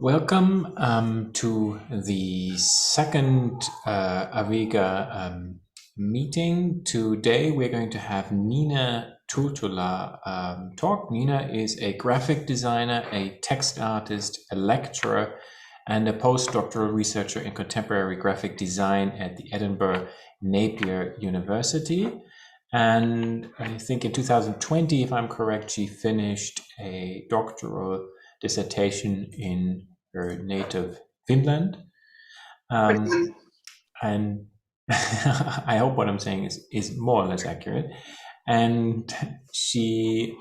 Welcome to the second ARIGA meeting. Today we're going to have Niina Turtola talk. Niina is a graphic designer, a text artist, a lecturer, and a postdoctoral researcher in contemporary graphic design at the Edinburgh Napier University. And I think in 2020, if I'm correct, she finished a doctoral dissertation in her native Finland. And I hope what I'm saying is more or less accurate. And she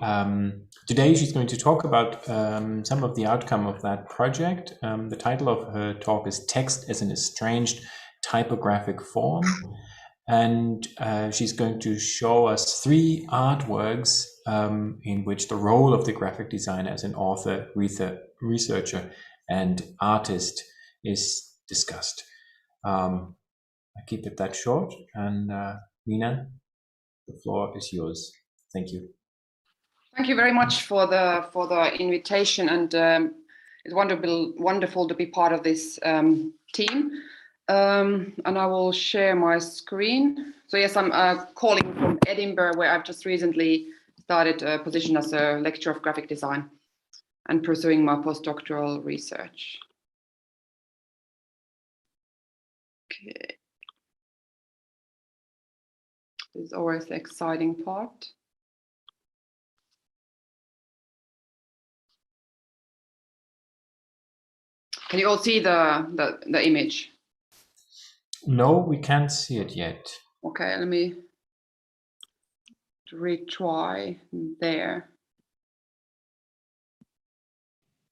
today she's going to talk about some of the outcome of that project. The title of her talk is Text as an Estranged Typographic Form. And she's going to show us three artworks in which the role of the graphic designer as an author, researcher, and artist is discussed. I keep it that short. And Niina, the floor is yours. Thank you. Thank you very much for the invitation, and it's wonderful to be part of this team. And I will share my screen. So yes, I'm calling from Edinburgh, where I've just recently started a position as a lecturer of graphic design and pursuing my postdoctoral research. Okay. This is always the exciting part. Can you all see the image? No, we can't see it yet. Okay, let me retry there.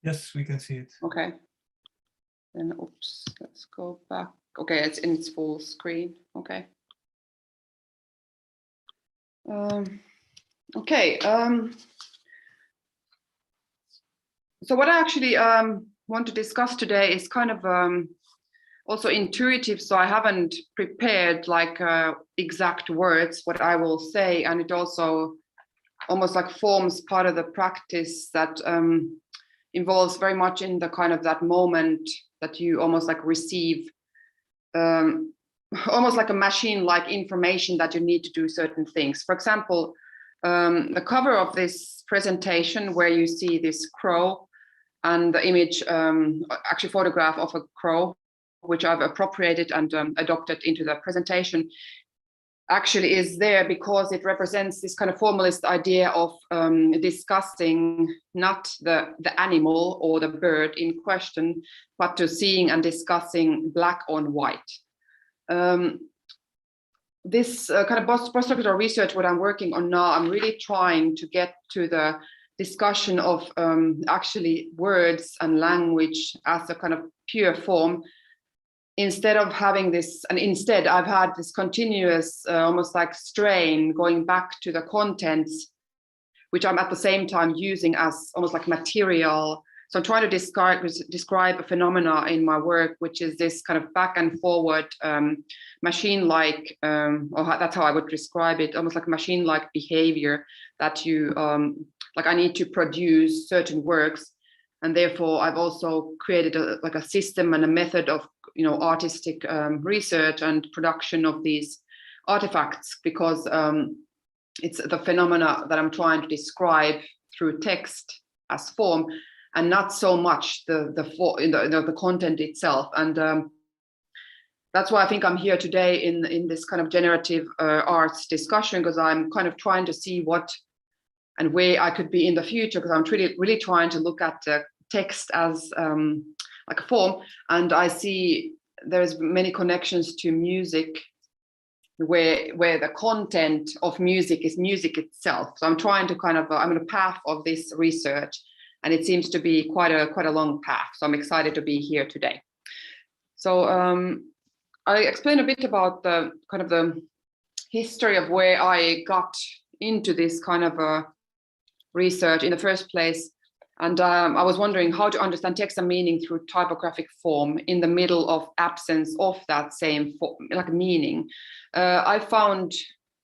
Yes, we can see it. Okay. Then, oops, let's go back. Okay, it's in its full screen. Okay. Okay. So what I actually want to discuss today is kind of also intuitive, so I haven't prepared like exact words what I will say, and it also almost like forms part of the practice that involves very much in the kind of that moment that you almost like receive almost like a machine-like information that you need to do certain things. For example, the cover of this presentation where you see this crow and the image, actually photograph of a crow, which I've appropriated and adopted into the presentation, actually is there because it represents this kind of formalist idea of discussing not the animal or the bird in question, but to seeing and discussing black on white. This kind of postdoctoral research, what I'm working on now, I'm really trying to get to the discussion of actually words and language as a kind of pure form, instead of having this, and instead I've had this continuous almost like strain going back to the contents, which I'm at the same time using as almost like material. So I'm trying to describe a phenomena in my work, which is this kind of back and forward machine-like, or that's how I would describe it, almost like machine-like behavior that you, like I need to produce certain works. And therefore I've also created like a system and a method of, artistic research and production of these artifacts, because it's the phenomena that I'm trying to describe through text as form, and not so much the content itself. And that's why I think I'm here today in this kind of generative arts discussion, because I'm kind of trying to see what and where I could be in the future, because I'm really trying to look at the text as like a form, and I see there's many connections to music where the content of music is music itself. So I'm trying to kind of I'm on a path of this research, and it seems to be quite a long path. So I'm excited to be here today. So I explain a bit about the kind of the history of where I got into this kind of research in the first place. And I was wondering how to understand text and meaning through typographic form in the middle of absence of that same like meaning. I found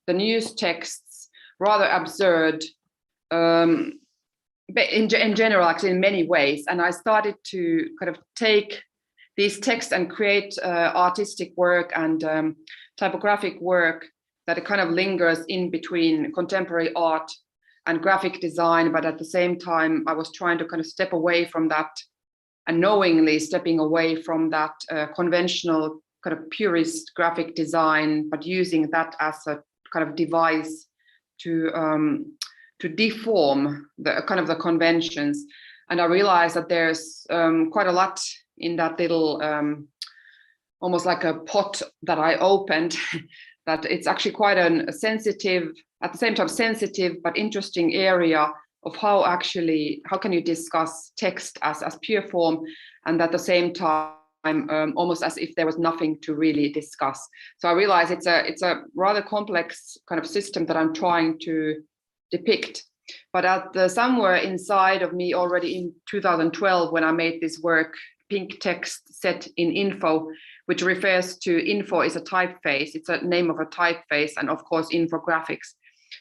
the news texts rather absurd in general, actually, in many ways. And I started to kind of take these texts and create artistic work and typographic work that kind of lingers in between contemporary art and graphic design. But at the same time, I was trying to kind of step away from that, and knowingly stepping away from that conventional kind of purist graphic design, but using that as a kind of device to deform the kind of the conventions. And I realized that there's quite a lot in that little, almost like a pot that I opened, that it's actually quite a sensitive, at the same time sensitive but interesting area of how can you discuss text as pure form, and at the same time almost as if there was nothing to really discuss. So I realize it's a rather complex kind of system that I'm trying to depict. But somewhere inside of me already in 2012, when I made this work, Pink Text Set in Info, which refers to info is a typeface, it's a name of a typeface, and of course infographics.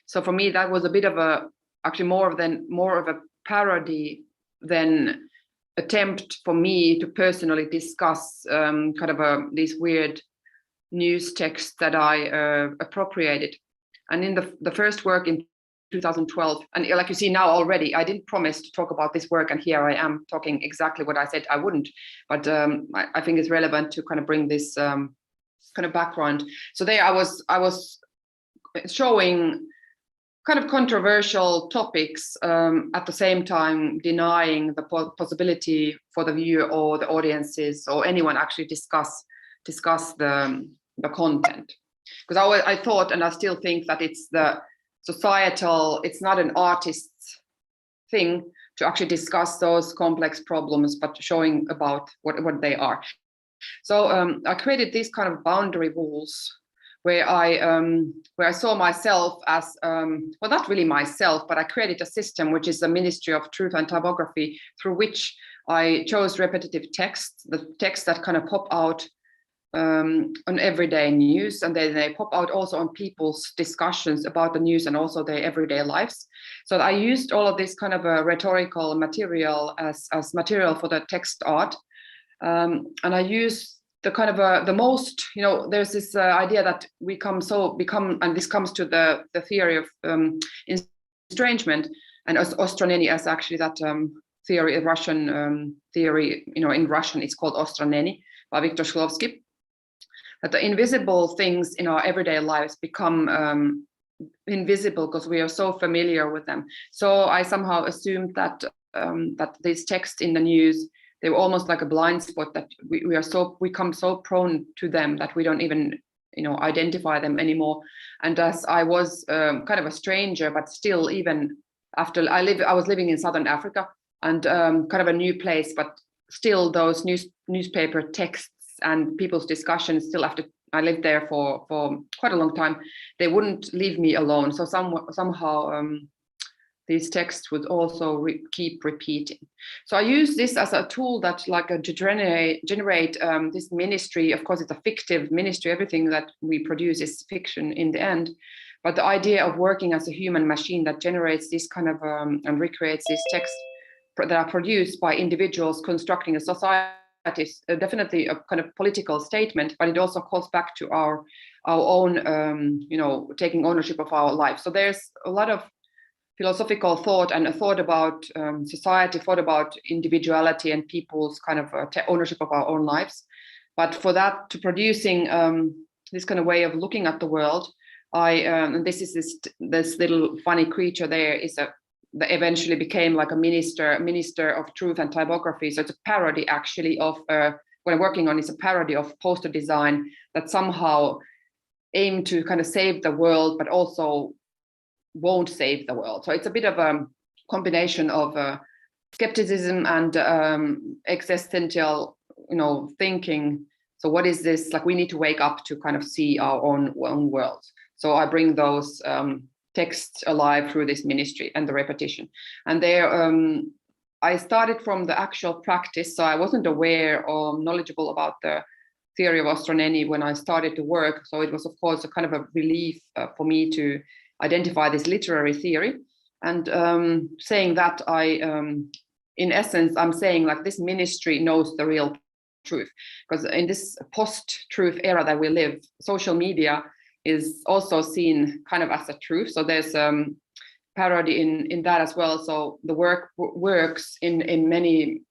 So for me, that was a bit of actually more of a parody than attempt for me to personally discuss these weird news texts that I appropriated. And in the first work in 2012, and like you see now already, I didn't promise to talk about this work, and here I am talking exactly what I said I wouldn't, but I think it's relevant to kind of bring this kind of background. So there I was showing kind of controversial topics, at the same time denying the possibility for the viewer or the audiences or anyone actually discuss the content. Because I thought, and I still think, that it's the societal, it's not an artist's thing to actually discuss those complex problems, but showing about what they are. So I created these kind of boundary rules where I saw myself as, well, not really myself, but I created a system, which is the Ministry of Truth and Typography, through which I chose repetitive texts, the texts that kind of pop out on everyday news, and then they pop out also on people's discussions about the news and also their everyday lives. So I used all of this kind of a rhetorical material as material for the text art, and I used the kind of the most, there's this idea that we become, and this comes to the theory of estrangement, and ostranenie as actually that theory, Russian theory, in Russian it's called ostranenie by Viktor Šklovsky, that the invisible things in our everyday lives become invisible because we are so familiar with them. So I somehow assumed that that these texts in the news, they were almost like a blind spot, that we become so prone to them that we don't even identify them anymore. And as I was kind of a stranger, but still, even after I was living in Southern Africa, and kind of a new place, but still those newspaper texts and people's discussions, still after I lived there for quite a long time, they wouldn't leave me alone. So somehow these texts would also keep repeating. So I use this as a tool that to generate this ministry. Of course, it's a fictive ministry. Everything that we produce is fiction in the end. But the idea of working as a human machine that generates this kind of and recreates these texts that are produced by individuals constructing a society is definitely a kind of political statement, but it also calls back to our own, taking ownership of our life. So there's a lot of philosophical thought and a thought about society, thought about individuality and people's kind of ownership of our own lives. But for that, to producing this kind of way of looking at the world, and this is this little funny creature there that eventually became like a minister of truth and typography. So it's a parody actually of what I'm working on is a parody of poster design that somehow aim to kind of save the world, but also won't save the world. So it's a bit of a combination of skepticism and existential, thinking. So what is this? Like, we need to wake up to kind of see our own world. So I bring those texts alive through this ministry and the repetition. And there, I started from the actual practice. So I wasn't aware or knowledgeable about the theory of ostranenie when I started to work. So it was, of course, a kind of a relief for me to identify this literary theory. And saying that, in essence, I'm saying like this ministry knows the real truth, because in this post-truth era that we live, social media is also seen kind of as a truth. So there's parody in that as well. So the work works in many.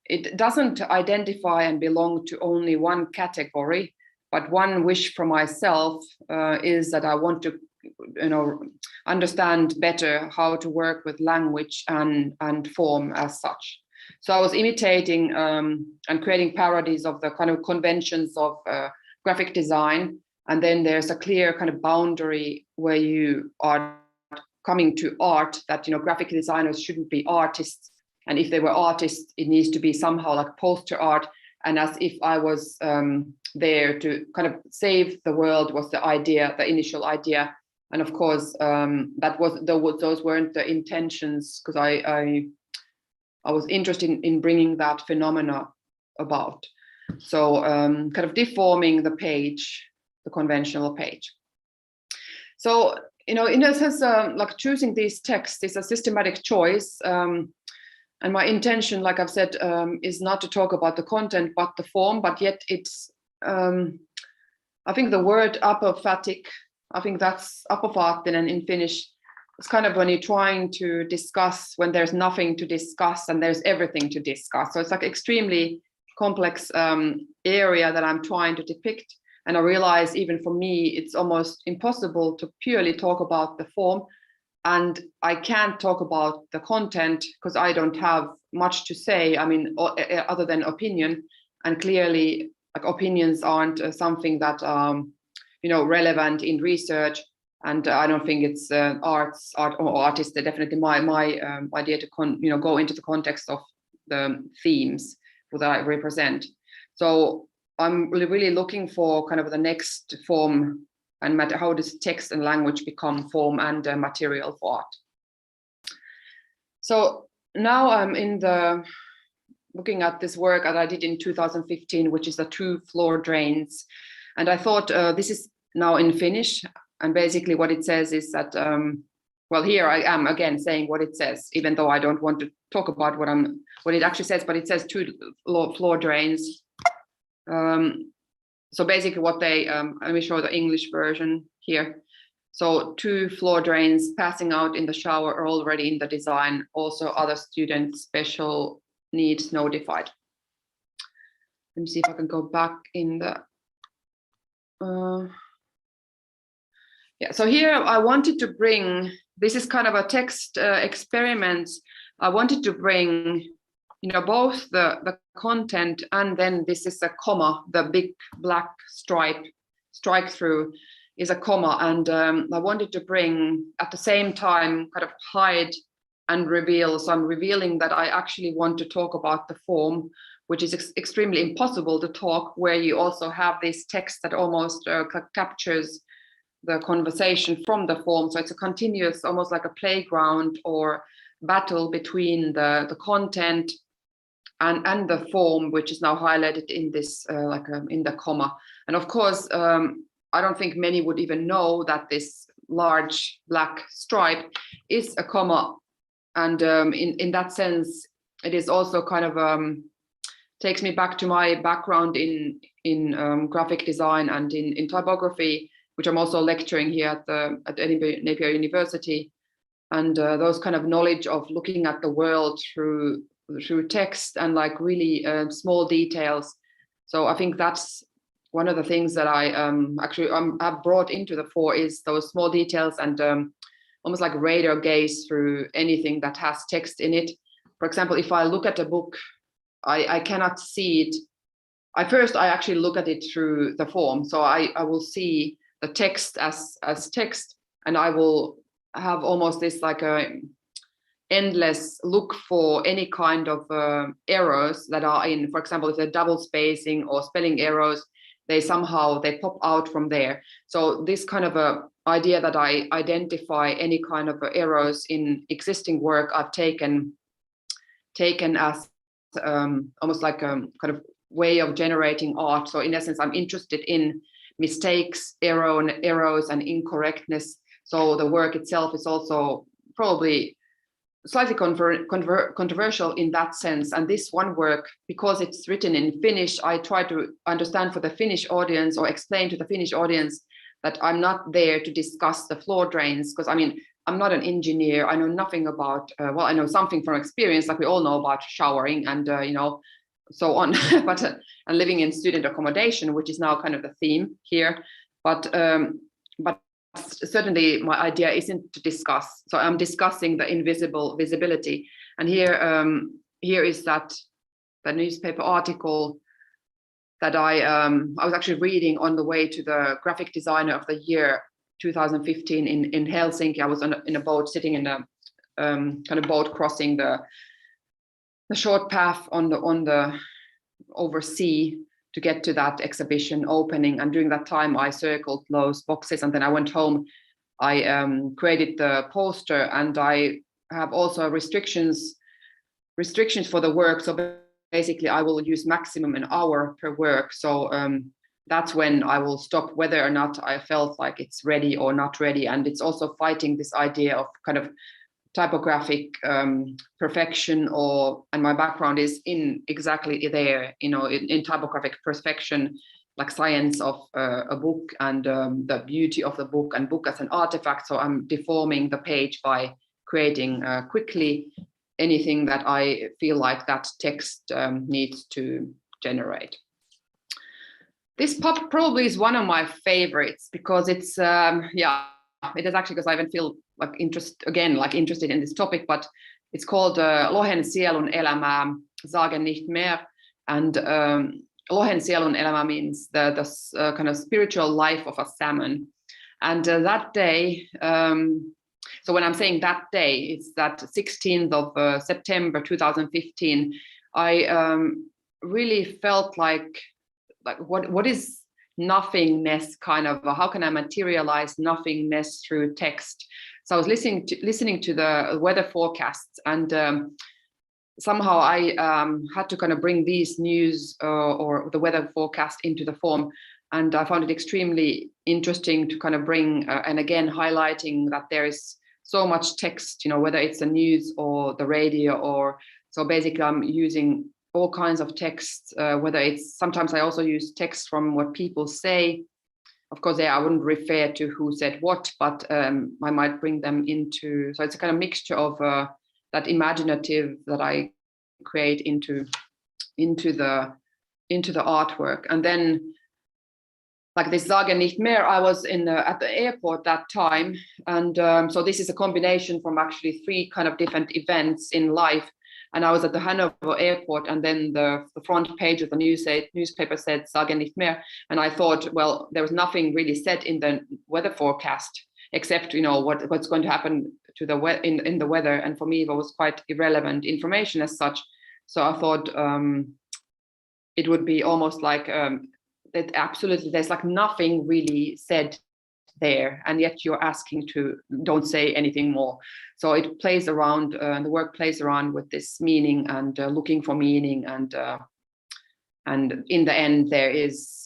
It doesn't identify and belong to only one category, but one wish for myself is that I want to, understand better how to work with language and form as such. So I was imitating and creating parodies of the kind of conventions of graphic design, and then there's a clear kind of boundary where you are coming to art, that graphic designers shouldn't be artists, and if they were artists, it needs to be somehow like poster art, and as if I was there to kind of save the world was the idea, the initial idea. And of course, those weren't the intentions, because I was interested in bringing that phenomena about. So kind of deforming the page, the conventional page. So, in a sense, like choosing these texts is a systematic choice. And my intention, like I've said, is not to talk about the content, but the form, but yet it's, I think the word apophatic, I think that's apophaattinen in Finnish. It's kind of when you're trying to discuss, when there's nothing to discuss and there's everything to discuss. So it's like extremely complex area that I'm trying to depict. And I realize even for me, it's almost impossible to purely talk about the form. And I can't talk about the content because I don't have much to say, I mean, other than opinion. And clearly, like, opinions aren't something that relevant in research, and I don't think it's artists. They're definitely my idea to go into the context of the themes that I represent. So I'm really looking for kind of the next form and how does text and language become form and material for art. So now I'm looking at this work that I did in 2015, which is the 2 floor drains. And I thought this is now in Finnish. And basically what it says is that, well, here I am again saying what it says, even though I don't want to talk about what it actually says, but it says 2 floor drains. So basically what they, let me show the English version here. So 2 floor drains passing out in the shower are already in the design. Also other students' special needs notified. Let me see if I can go back in the, yeah, so here I wanted to bring, this is kind of a text experiment. I wanted to bring, both the content, and then this is a comma, the big black strike through is a comma. And I wanted to bring at the same time kind of hide and reveal. So I'm revealing that I actually want to talk about the form, which is extremely impossible to talk, where you also have this text that almost captures the conversation from the form. So it's a continuous, almost like a playground or battle between the content and the form, which is now highlighted in this in the comma. And of course, I don't think many would even know that this large black stripe is a comma. And in that sense, it is also kind of takes me back to my background in graphic design and in typography, which I'm also lecturing here at Napier University. And those kind of knowledge of looking at the world through text and like really small details. So I think that's one of the things that I actually have brought into the fore, is those small details and almost like radar gaze through anything that has text in it. For example, if I look at a book, I cannot see it. I actually look at it through the form. So I will see the text as text, and I will have almost this like a endless look for any kind of errors that are in, for example, if they're double spacing or spelling errors, they pop out from there. So this kind of a idea that I identify any kind of errors in existing work, I've taken as almost like a kind of way of generating art. So in essence, I'm interested in mistakes, errors and incorrectness. So the work itself is also probably slightly controversial in that sense. And this one work, because it's written in Finnish, I try to understand for the Finnish audience or explain to the Finnish audience that I'm not there to discuss the floor drains, because I mean, I'm not an engineer. I know nothing about, well, I know something from experience, like we all know about showering and, you know, so on, but and living in student accommodation, which is now kind of the theme here. But certainly my idea isn't to discuss. So I'm discussing the invisible visibility. And here is that the newspaper article that I was actually reading on the way to the graphic designer of the year 2015 in Helsinki. I was in a boat, sitting in a kind of boat crossing the short path on the over sea to get to that exhibition opening. And during that time, I circled those boxes, and then I went home. I created the poster, and I have also restrictions for the work. So basically, I will use maximum an hour per work. So that's when I will stop whether or not I felt like it's ready or not ready. And it's also fighting this idea of kind of typographic perfection, and my background is in exactly there, you know, in typographic perfection, like science of a book and the beauty of the book and book as an artifact. So I'm deforming the page by creating quickly anything that I feel like that text needs to generate. This probably is one of my favorites because it's, yeah, it is actually, because I even feel like interested in this topic, but it's called Lohen sielun elämää, Sagen nicht mehr. And Lohen sielun elämä means the kind of spiritual life of a salmon. And that day, so when I'm saying that day, it's that 16th of September 2015, I really felt like what is nothingness, kind of how can I materialize nothingness through text? So I was listening to the weather forecasts, and somehow I had to kind of bring these news or the weather forecast into the form, and I found it extremely interesting to kind of bring and again highlighting that there is so much text, you know, whether it's the news or the radio, or so basically I'm using all kinds of texts, whether it's, sometimes I also use text from what people say. Of course, I wouldn't refer to who said what, but I might bring them into, so it's a kind of mixture of that imaginative that I create into the artwork. And then like this Sagen nicht mehr, I was at the airport that time. And so this is a combination from actually 3 kind of different events in life. And I was at the Hanover airport, and then the front page of the newspaper said Sagen nicht mehr. And I thought, well, there was nothing really said in the weather forecast, except, you know, what's going to happen to the in the weather. And for me, it was quite irrelevant information as such. So I thought it would be almost like that absolutely there's like nothing really said there, and yet you're asking to don't say anything more. So it plays around, the work plays around with this meaning and looking for meaning, and in the end there is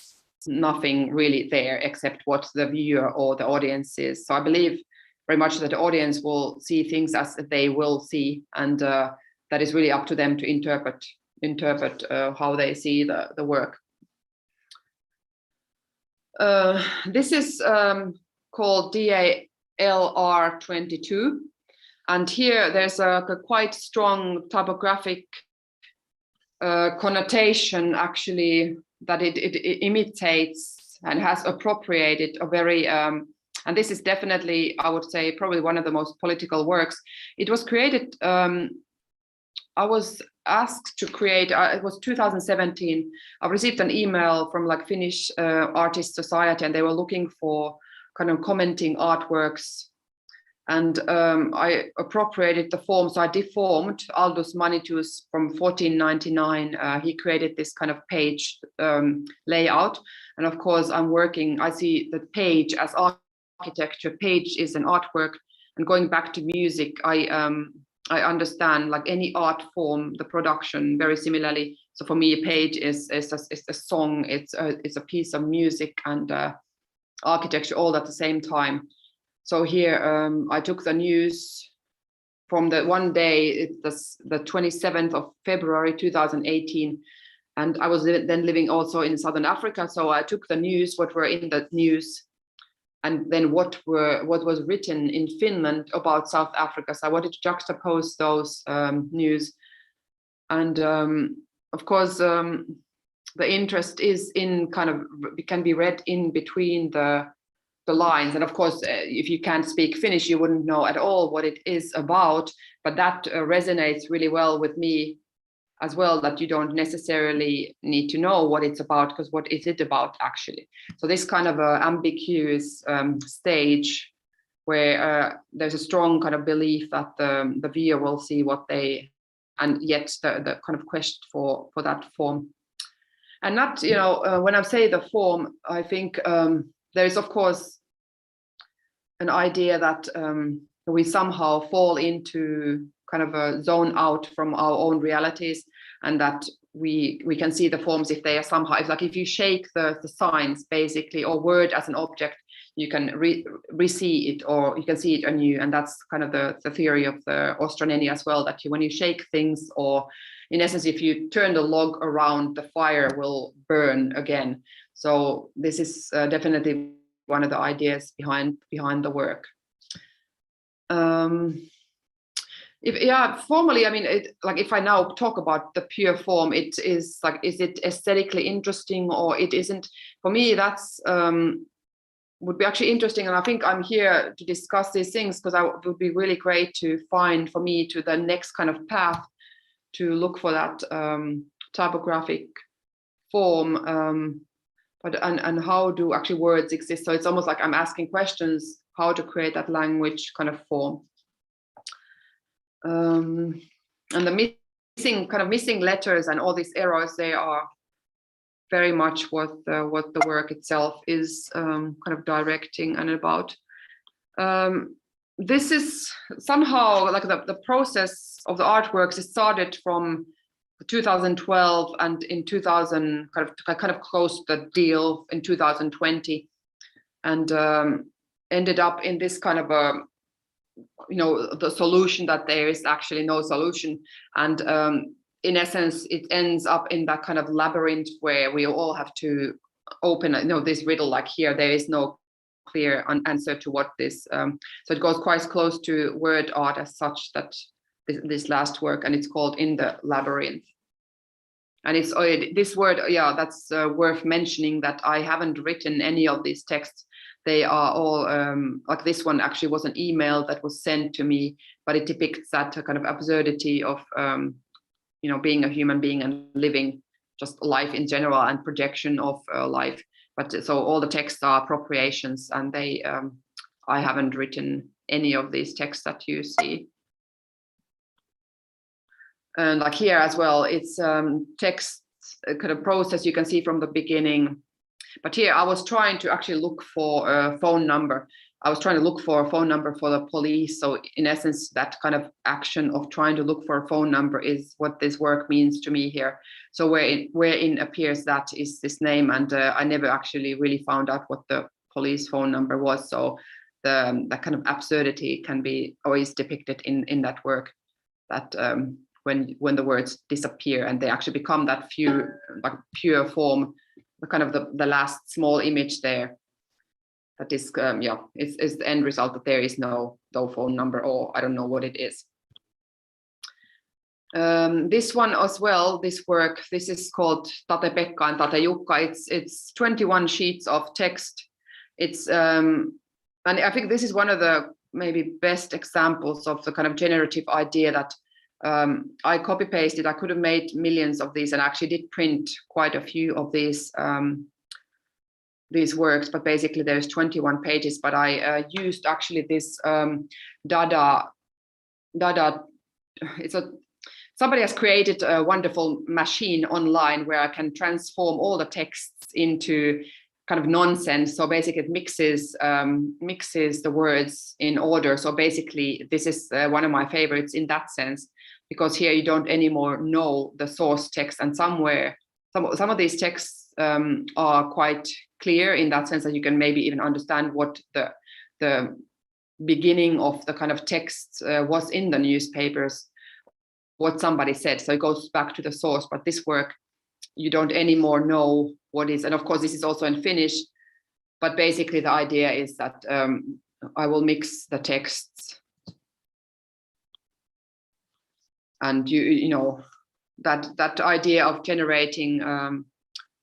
nothing really there except what the viewer or the audience is. So I believe very much that the audience will see things as they will see, and that is really up to them to interpret how they see the work. This is called Dalr 22, and here there's a quite strong typographic connotation actually that it imitates and has appropriated a very and this is definitely, I would say, probably one of the most political works. It was created, I was asked to create, it was 2017, I received an email from like Finnish Artist Society, and they were looking for kind of commenting artworks, and I appropriated the form. So I deformed Aldus Manitius from 1499. He created this kind of page layout, and of course I see the page as architecture. Page is an artwork, and going back to music, I understand like any art form, the production very similarly. So for me, a page is a song, it's a piece of music and architecture all at the same time. So here I took the news from the one day, it's the 27th of February 2018, and I was then living also in Southern Africa, so I took the news, what were in the news, and then what was written in Finland about South Africa. So I wanted to juxtapose those news, and of course the interest is in kind of, it can be read in between the lines, and of course if you can't speak Finnish you wouldn't know at all what it is about, but that resonates really well with me as well, that you don't necessarily need to know what it's about, because what is it about actually? So this kind of ambiguous stage where there's a strong kind of belief that the viewer will see what they, and yet the kind of quest for that form. And not, you know, when I say the form, I think there is of course an idea that we somehow fall into kind of a zone out from our own realities, and that we can see the forms if they are somehow, it's like if you shake the signs basically, or word as an object, you can re-see it, or you can see it anew. And that's kind of the theory of the Ostraneni as well, that when you shake things, or in essence if you turn the log around, the fire will burn again. So this is definitely one of the ideas behind the work. Formally, I mean, like if I now talk about the pure form, it is like, is it aesthetically interesting or it isn't? For me, that's would be actually interesting, and I think I'm here to discuss these things because it would be really great to find for me to the next kind of path to look for that typographic form. And how do actually words exist? So it's almost like I'm asking questions, how to create that language kind of form. And the missing letters and all these errors, they are very much what the work itself is kind of directing and about. This is somehow like the process of the artworks. It started from 2012, and in 2000 kind of closed the deal in 2020, and ended up in this kind of a, you know, the solution that there is actually no solution. And in essence, it ends up in that kind of labyrinth where we all have to open, you know, this riddle, like here, there is no clear answer to what this, so it goes quite close to word art as such, that this last work, and it's called In the Labyrinth. And it's this word, yeah, that's worth mentioning, that I haven't written any of these texts. They are all, like this one actually was an email that was sent to me, but it depicts that kind of absurdity of, you know, being a human being and living just life in general and projection of life. But so all the texts are appropriations, and they, I haven't written any of these texts that you see. And like here as well, it's text kind of process you can see from the beginning. But here I was trying to actually look for a phone number. I was trying to look for a phone number for the police. So in essence, that kind of action of trying to look for a phone number is what this work means to me here. So wherein appears that is this name, and I never actually really found out what the police phone number was. So that kind of absurdity can be always depicted in that work, that when the words disappear and they actually become that pure form, the kind of the last small image there. That is, yeah, it's the end result, that there is no phone number, or I don't know what it is. This one as well, this work, this is called Tate Pekka and Tate Jukka. It's 21 sheets of text. It's and I think this is one of the maybe best examples of the kind of generative idea that I copy pasted. I could have made millions of these, and actually did print quite a few of these works, but basically there's 21 pages. But I used actually this Dada. Somebody has created a wonderful machine online where I can transform all the texts into kind of nonsense. So basically it mixes the words in order. So basically this is one of my favorites in that sense, because here you don't anymore know the source text, and some of these texts are quite clear in that sense that you can maybe even understand what the beginning of the kind of text was in the newspapers, what somebody said. So it goes back to the source, but this work, you don't anymore know what is, and of course this is also in Finnish, but basically the idea is that I will mix the texts, and you know that idea of generating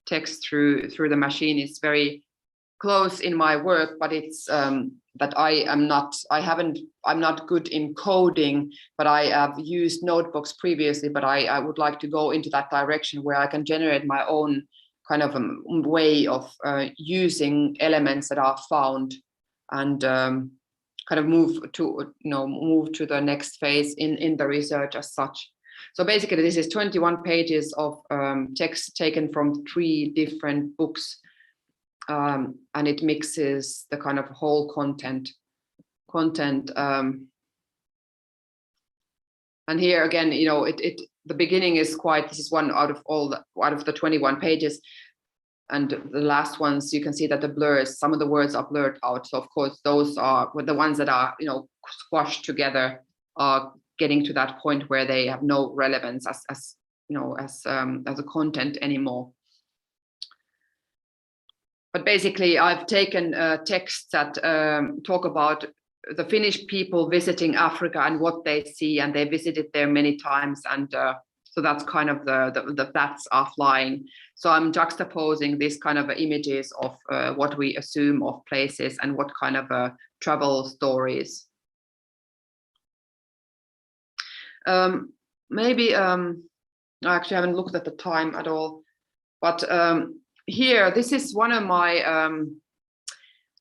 text through the machine is very close in my work, but it's that I'm not good in coding, but I have used notebooks previously, but I would like to go into that direction where I can generate my own kind of way of using elements that are found, and kind of move to the next phase in the research as such. So basically this is 21 pages of text taken from 3 different books, and it mixes the kind of whole content. And here again, you know, the beginning is this is one out of the 21 pages, and the last ones you can see that the blurs, some of the words are blurred out. So of course those are the ones that are, you know, squashed together, are getting to that point where they have no relevance as you know, as a content anymore. But basically, I've taken texts that talk about the Finnish people visiting Africa and what they see, and they visited there many times, and so that's kind of the bats are flying. So I'm juxtaposing this kind of images of what we assume of places and what kind of travel stories. Maybe I actually haven't looked at the time at all, but here, this is one of my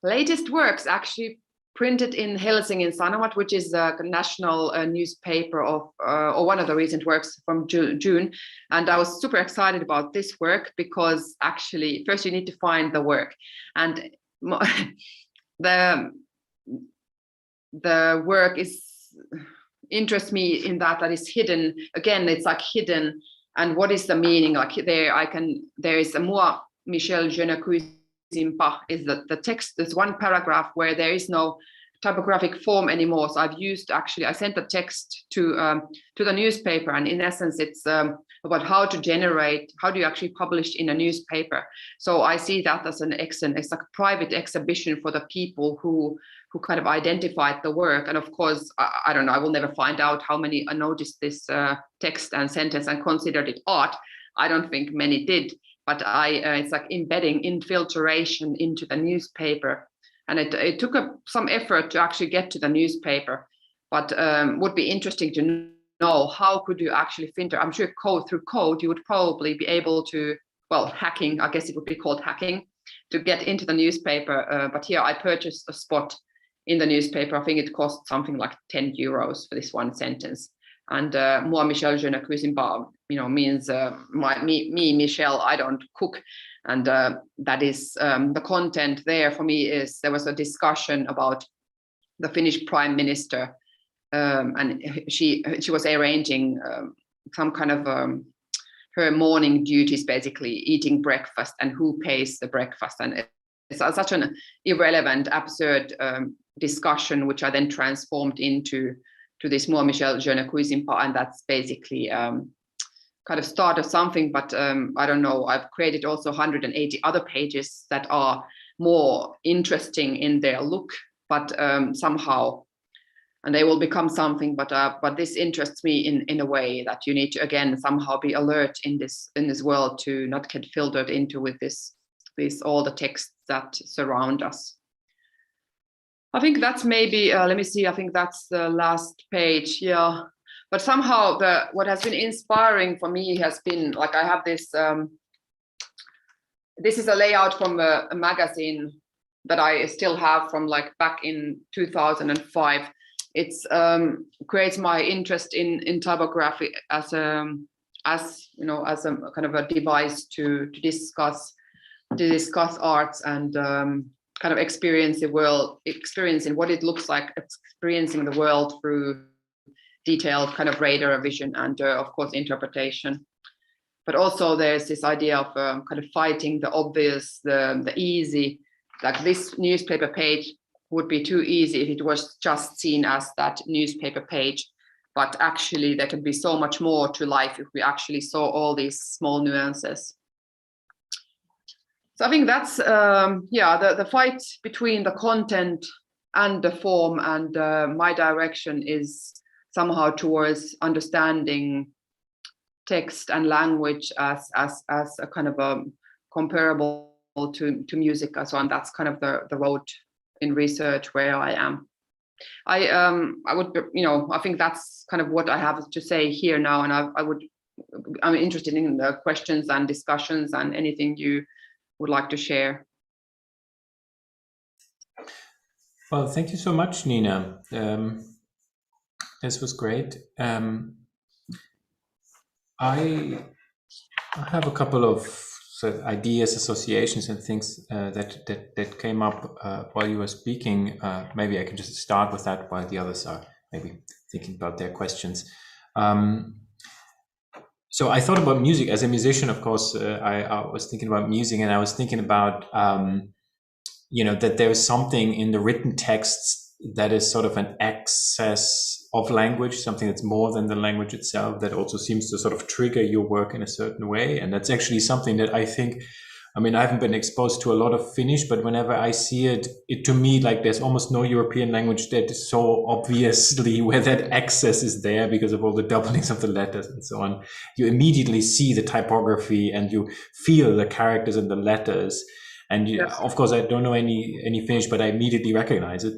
latest works, actually printed in Helsingin Sanomat, which is a national newspaper of, or one of the recent works from June. And I was super excited about this work because actually, first you need to find the work. And the work interests me in that is hidden. Again, it's like hidden. And what is the meaning? Like there is a moi, Michel, je ne cuisine pas, is the text. There's one paragraph where there is no typographic form anymore. So I've used, actually, I sent the text to the newspaper, and in essence, it's about how do you actually publish in a newspaper. So I see that as it's a private exhibition for the people who kind of identified the work. And of course, I don't know, I will never find out how many noticed this text and sentence and considered it art. I don't think many did, but it's like embedding infiltration into the newspaper. And it took some effort to actually get to the newspaper, but would be interesting to know how could you actually filter. I'm sure through code, you would probably be able to, well, hacking, I guess it would be called hacking, to get into the newspaper. But here I purchased a spot in the newspaper. I think it cost something like 10 euros for this one sentence. And moi, Michel, je ne cuisine pas, you know, means me, Michel, I don't cook. And that is the content there for me is there was a discussion about the Finnish prime minister, and she was arranging some kind of her morning duties, basically eating breakfast and who pays the breakfast. And it's such an irrelevant, absurd discussion, which I then transformed into this moi, Michel, je ne cuisine pas, and that's basically kind of start of something, but I don't know, I've created also 180 other pages that are more interesting in their look, but somehow, and they will become something, but this interests me in a way that you need to, again, somehow be alert in this world to not get filtered into with this all the texts that surround us. I think that's maybe, let me see, I think that's the last page, yeah. But somehow what has been inspiring for me has been, like, I have this, this is a layout from a magazine that I still have from like back in 2005. It's creates my interest in typography as you know, as a kind of a device to discuss arts and kind of experiencing what it looks like, experiencing the world through detailed kind of radar vision and of course interpretation. But also there's this idea of kind of fighting the obvious, the easy, like this newspaper page would be too easy if it was just seen as that newspaper page. But actually, there could be so much more to life if we actually saw all these small nuances. So I think that's the fight between the content and the form, and my direction is somehow towards understanding text and language as a kind of a comparable to music and so on. That's kind of the road in research where I am. I would, I think that's kind of what I have to say here now, and I'm interested in the questions and discussions and anything you would like to share. Well, thank you so much, Niina. This was great. I have a couple of sort of ideas, associations, and things that came up while you were speaking. Maybe I can just start with that while the others are maybe thinking about their questions. So I thought about music as a musician. Of course, I was thinking about music, and I was thinking about that there is something in the written texts that is sort of an excess of language, something that's more than the language itself, that also seems to sort of trigger your work in a certain way. And that's actually something that I think, I haven't been exposed to a lot of Finnish, but whenever I see it to me, like there's almost no European language that is so obviously where that excess is there because of all the doublings of the letters and so on. You immediately see the typography and you feel the characters in the letters. And of course, I don't know any Finnish, but I immediately recognize it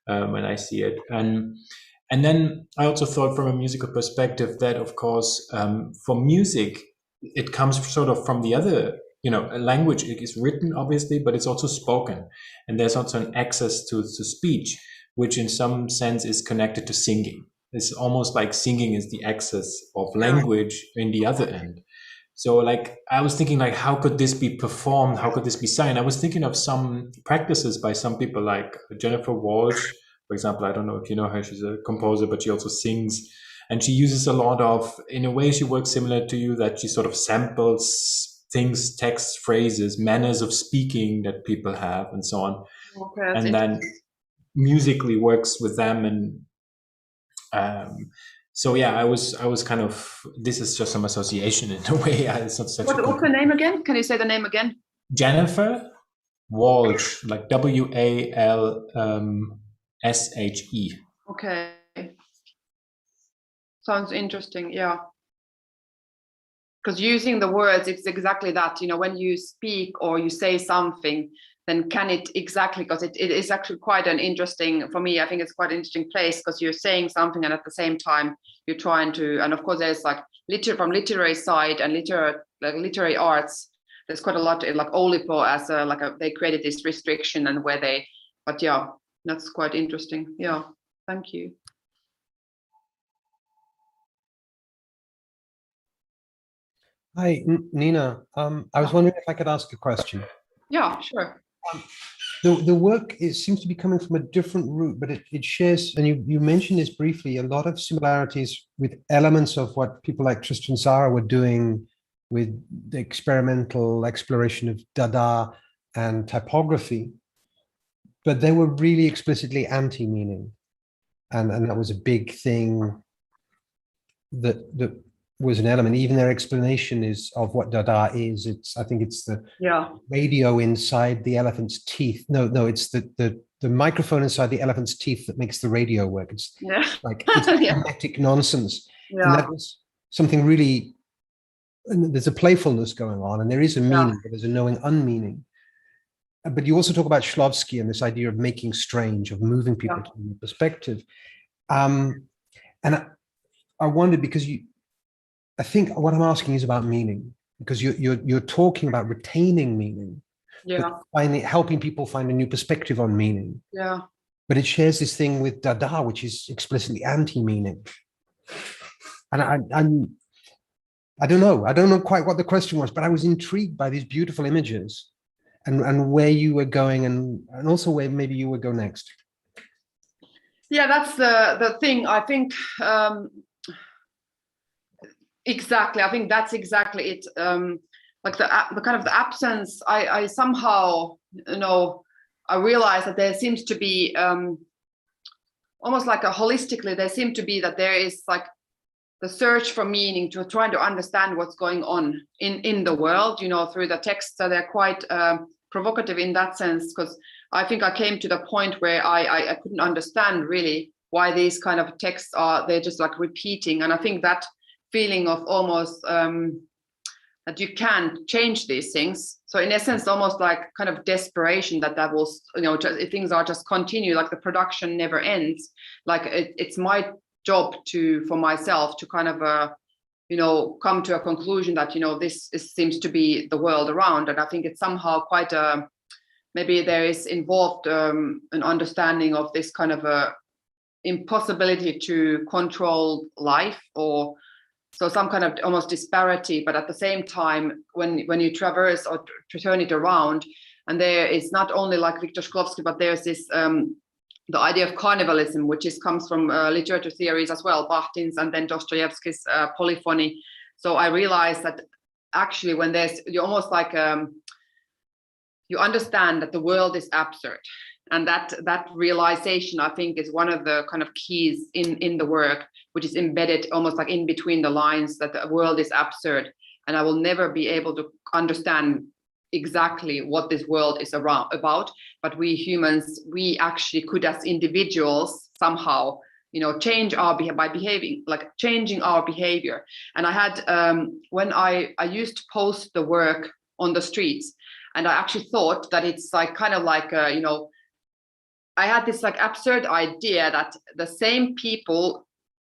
when I see it. And then I also thought from a musical perspective that, of course, for music, it comes sort of from the other, language is written, obviously, but it's also spoken. And there's also an access to speech, which in some sense is connected to singing. It's almost like singing is the access of language in the other end. So like, I was thinking like, how could this be performed? How could this be sung? I was thinking of some practices by some people like Jennifer Walsh, for example. I don't know if you know her, she's a composer, but she also sings. And she uses a lot of, in a way, she works similar to you, that she sort of samples things, texts, phrases, manners of speaking that people have and so on. Okay, and then musically works with them. And so yeah, I was kind of, this is just some association in a way. It's not such what's her name again? Can you say the name again? Jennifer Walsh, like Walshe. Okay. Sounds interesting, yeah. Because using the words, it's exactly that, when you speak or you say something, then can it exactly, because it is actually quite an interesting, for me, I think it's quite an interesting place, because you're saying something and at the same time you're trying to, and of course there's like from literary side and literary arts, there's quite a lot, like Oulipo as they created this restriction and but yeah, that's quite interesting. Yeah, thank you. Hi, Niina. I was wondering if I could ask a question. Yeah, sure. The work seems to be coming from a different route, but it shares, and you mentioned this briefly, a lot of similarities with elements of what people like Tristan Tzara were doing with the experimental exploration of Dada and typography, but they were really explicitly anti-meaning, and that was a big thing that was an element. Even their explanation is of what Dada is. I think it's the radio inside the elephant's teeth. No, it's the microphone inside the elephant's teeth that makes the radio work. It's it's hermetic nonsense. Yeah. And that was something really, there's a playfulness going on, and there is a meaning, but there's a knowing unmeaning. But you also talk about Šklovsky and this idea of making strange, of moving people to a new perspective. And I wondered, because I think what I'm asking is about meaning, because you're talking about retaining meaning, helping people find a new perspective on meaning. Yeah. But it shares this thing with Dada, which is explicitly anti-meaning. And I don't know quite what the question was, but I was intrigued by these beautiful images and where you were going, and also where maybe you would go next. Yeah, that's the thing. I think exactly. I think that's exactly it. Like the kind of the absence. I somehow I realized that there seems to be almost like a holistically, there seemed to be that there is like the search for meaning, to trying to understand what's going on in the world, you know, through the texts. So they're quite provocative in that sense, because I think I came to the point where I couldn't understand really why these kind of texts they're just like repeating. And I think that feeling of almost that you can't change these things. So in essence, almost like kind of desperation that will, you know, things are just continue, like the production never ends. Like it's my job for myself to kind of, you know, come to a conclusion that, you know, this seems to be the world around. And I think it's somehow quite maybe there is involved an understanding of this kind of a impossibility to control life, or so some kind of almost disparity. But at the same time, when you traverse or turn it around, and there is not only like Viktor Šklovsky, but there's this the idea of carnivalism, which comes from literature theories as well, Bakhtin's and then Dostoevsky's polyphony. So I realized that actually when you almost like you understand that the world is absurd, and that realization, I think, is one of the kind of keys in the work, which is embedded almost like in between the lines, that the world is absurd, and I will never be able to understand exactly what this world is about. But we humans, we actually could, as individuals, somehow, you know, change our by behaving, like changing our behavior. And I had when I used to post the work on the streets, and I actually thought that it's like kind of like you know, I had this like absurd idea that the same people,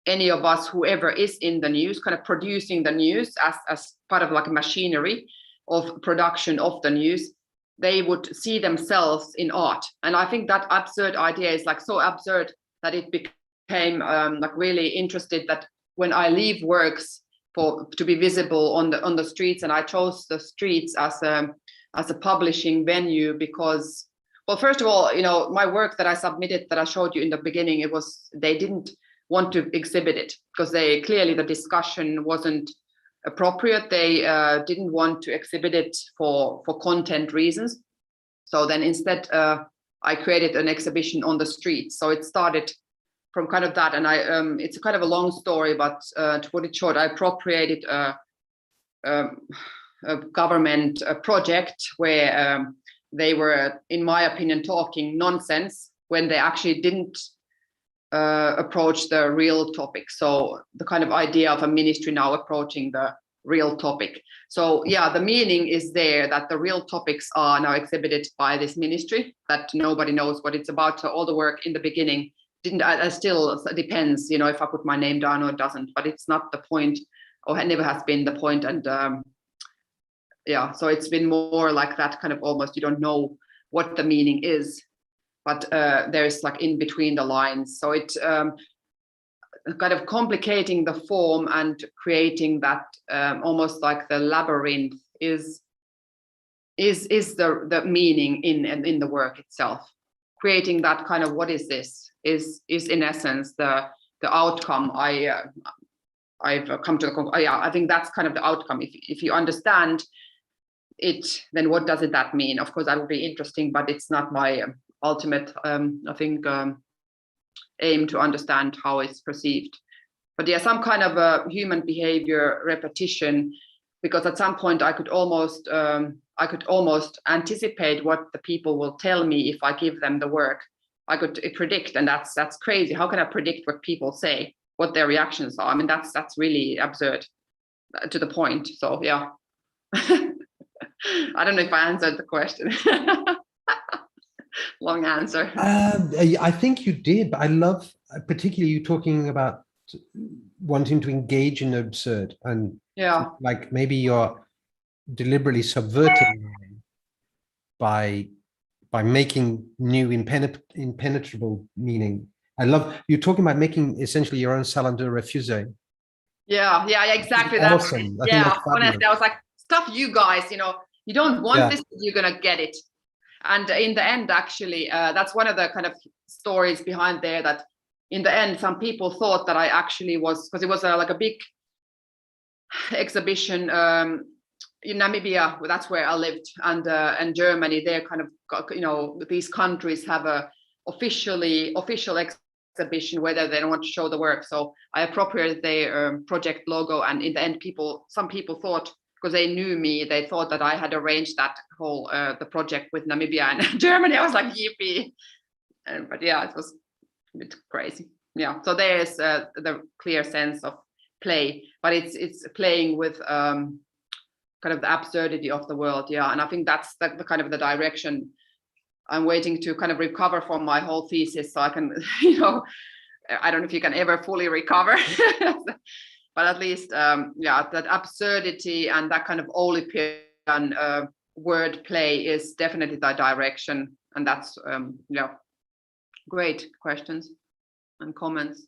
any of us, whoever is in the news, kind of producing the news as part of like a machinery of production of the news, they would see themselves in art. And I think that absurd idea is like so absurd that it became like really interested, that when I leave works to be visible on the streets, and I chose the streets as a publishing venue because, well, first of all, you know, my work that I submitted, that I showed you in the beginning, they didn't want to exhibit it because clearly the discussion wasn't appropriate. They didn't want to exhibit it for content reasons. So then instead, I created an exhibition on the streets. So it started from kind of that, and it's kind of a long story, but to put it short, I appropriated a government project where they were, in my opinion, talking nonsense when they actually didn't approach the real topic. So the kind of idea of a ministry now approaching the real topic. So yeah, the meaning is there that the real topics are now exhibited by this ministry, that nobody knows what it's about. So all the work in the beginning still depends, you know, if I put my name down or it doesn't, but it's not the point, or it never has been the point. And yeah, so it's been more like that kind of almost, you don't know what the meaning is, but there's like in between the lines. So it kind of complicating the form and creating that almost like the labyrinth is the meaning in the work itself. Creating that kind of, what is this, is in essence the outcome. I've come to the conclusion. Yeah, I think that's kind of the outcome. If you understand it, then what does that mean? Of course, that would be interesting, but it's not my ultimate, I think, aim to understand how it's perceived. But yeah, some kind of a human behavior repetition, because at some point I could almost anticipate what the people will tell me if I give them the work. I could predict, and that's crazy. How can I predict what people say, what their reactions are? I mean, that's really absurd to the point. So yeah. I don't know if I answered the question. Long answer. I think you did, but I love particularly you talking about wanting to engage in the absurd, and yeah, like maybe you're deliberately subverting by making new impenetrable meaning. I love you talking about making essentially your own salon de refusé. Yeah, exactly. That's awesome. Yeah, honestly, I was like, stuff you guys, you know, you don't want this, you're gonna get it. And in the end, actually, that's one of the kind of stories behind there, that in the end, some people thought that I actually was, because it was like a big exhibition in Namibia, that's where I lived, and Germany, they're kind of, these countries have a official exhibition whether they don't want to show the work. So I appropriated their project logo, and in the end, some people thought, because they knew me, they thought that I had arranged that whole the project with Namibia and Germany. I was like, yippee! But yeah, it was a bit crazy. Yeah, so there is the clear sense of play, but it's playing with kind of the absurdity of the world. Yeah, and I think that's the kind of the direction I'm waiting to kind of recover from my whole thesis, so I can, I don't know if you can ever fully recover, but at least, that absurdity and that kind of Olympian word play is definitely the direction, and that's great questions and comments.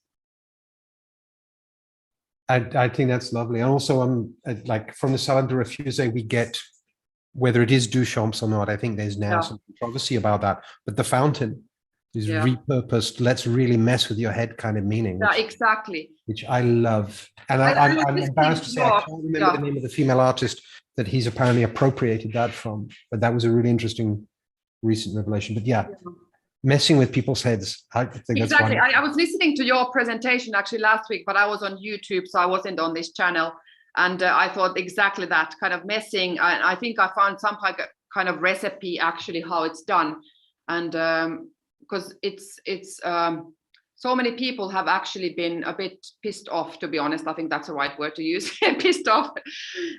I think that's lovely. And also, like from the Salon de Refusé, we get whether it is Duchamp's or not. I think there's now some controversy about that. But the fountain is repurposed. Let's really mess with your head kind of meaning. Yeah, exactly. Which I love. And I'm embarrassed to say I can't remember the name of the female artist that he's apparently appropriated that from. But that was a really interesting recent revelation. But messing with people's heads. I think that's exactly. I was listening to your presentation actually last week, but I was on YouTube, so I wasn't on this channel. And I thought exactly that kind of messing. I think I found some kind of recipe actually how it's done, and because it's so many people have actually been a bit pissed off, to be honest. I think that's the right word to use, pissed off.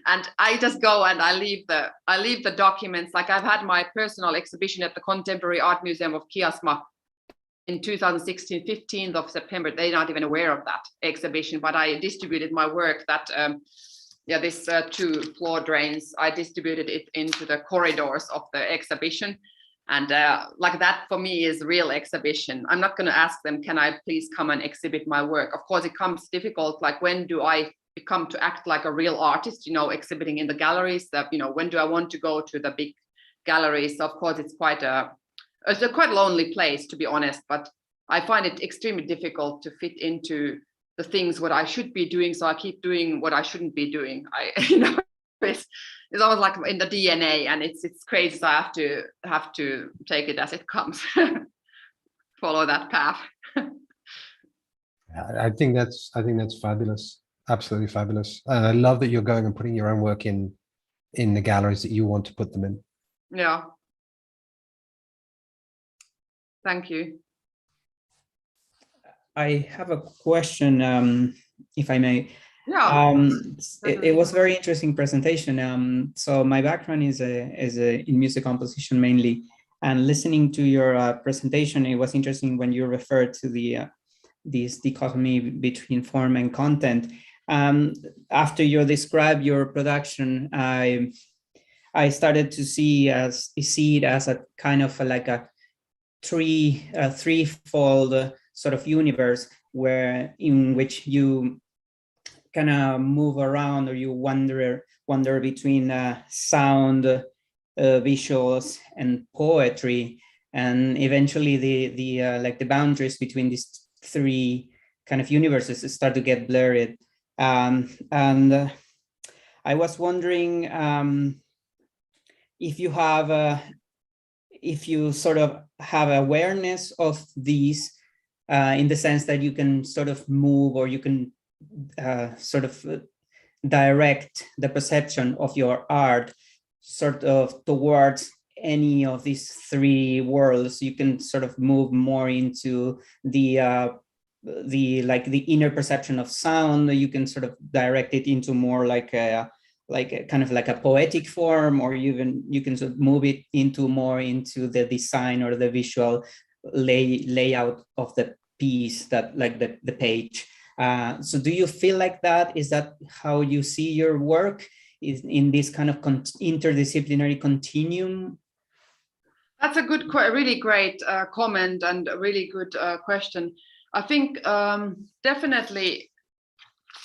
And I just go and I leave the documents. Like I've had my personal exhibition at the Contemporary Art Museum of Kiasma in 2016, 15th of September. They're not even aware of that exhibition, but I distributed my work that, this 2 floor drains, I distributed it into the corridors of the exhibition. And like that for me is real exhibition. I'm not going to ask them, can I please come and exhibit my work? Of course, it comes difficult. Like when do I become to act like a real artist, exhibiting in the galleries? That, when do I want to go to the big galleries? Of course, it's quite a lonely place, to be honest, but I find it extremely difficult to fit into the things what I should be doing. So I keep doing what I shouldn't be doing. It's almost like in the DNA, and it's crazy. So I have to take it as it comes, follow that path. I think that's fabulous, absolutely fabulous. And I love that you're going and putting your own work in the galleries that you want to put them in. Yeah. Thank you. I have a question, if I may. Yeah. It was a very interesting presentation. So my background is in music composition mainly, and listening to your presentation, it was interesting when you referred to this dichotomy between form and content. After you describe your production, I started to see it as a kind of like a threefold sort of universe in which you kind of move around, or you wander between sound, visuals, and poetry, and eventually the boundaries between these 3 kind of universes start to get blurred. And I was wondering if you sort of have awareness of these in the sense that you can sort of move, or you can sort of direct the perception of your art sort of towards any of these 3 worlds. You can sort of move more into the inner perception of sound. You can sort of direct it into more like a kind of like a poetic form, or you can sort of move it more into the design or the visual layout of the piece, that like the page. So do you feel like that? Is that how you see your work, is in this kind of interdisciplinary continuum? That's a good, really great comment, and a really good question. I think definitely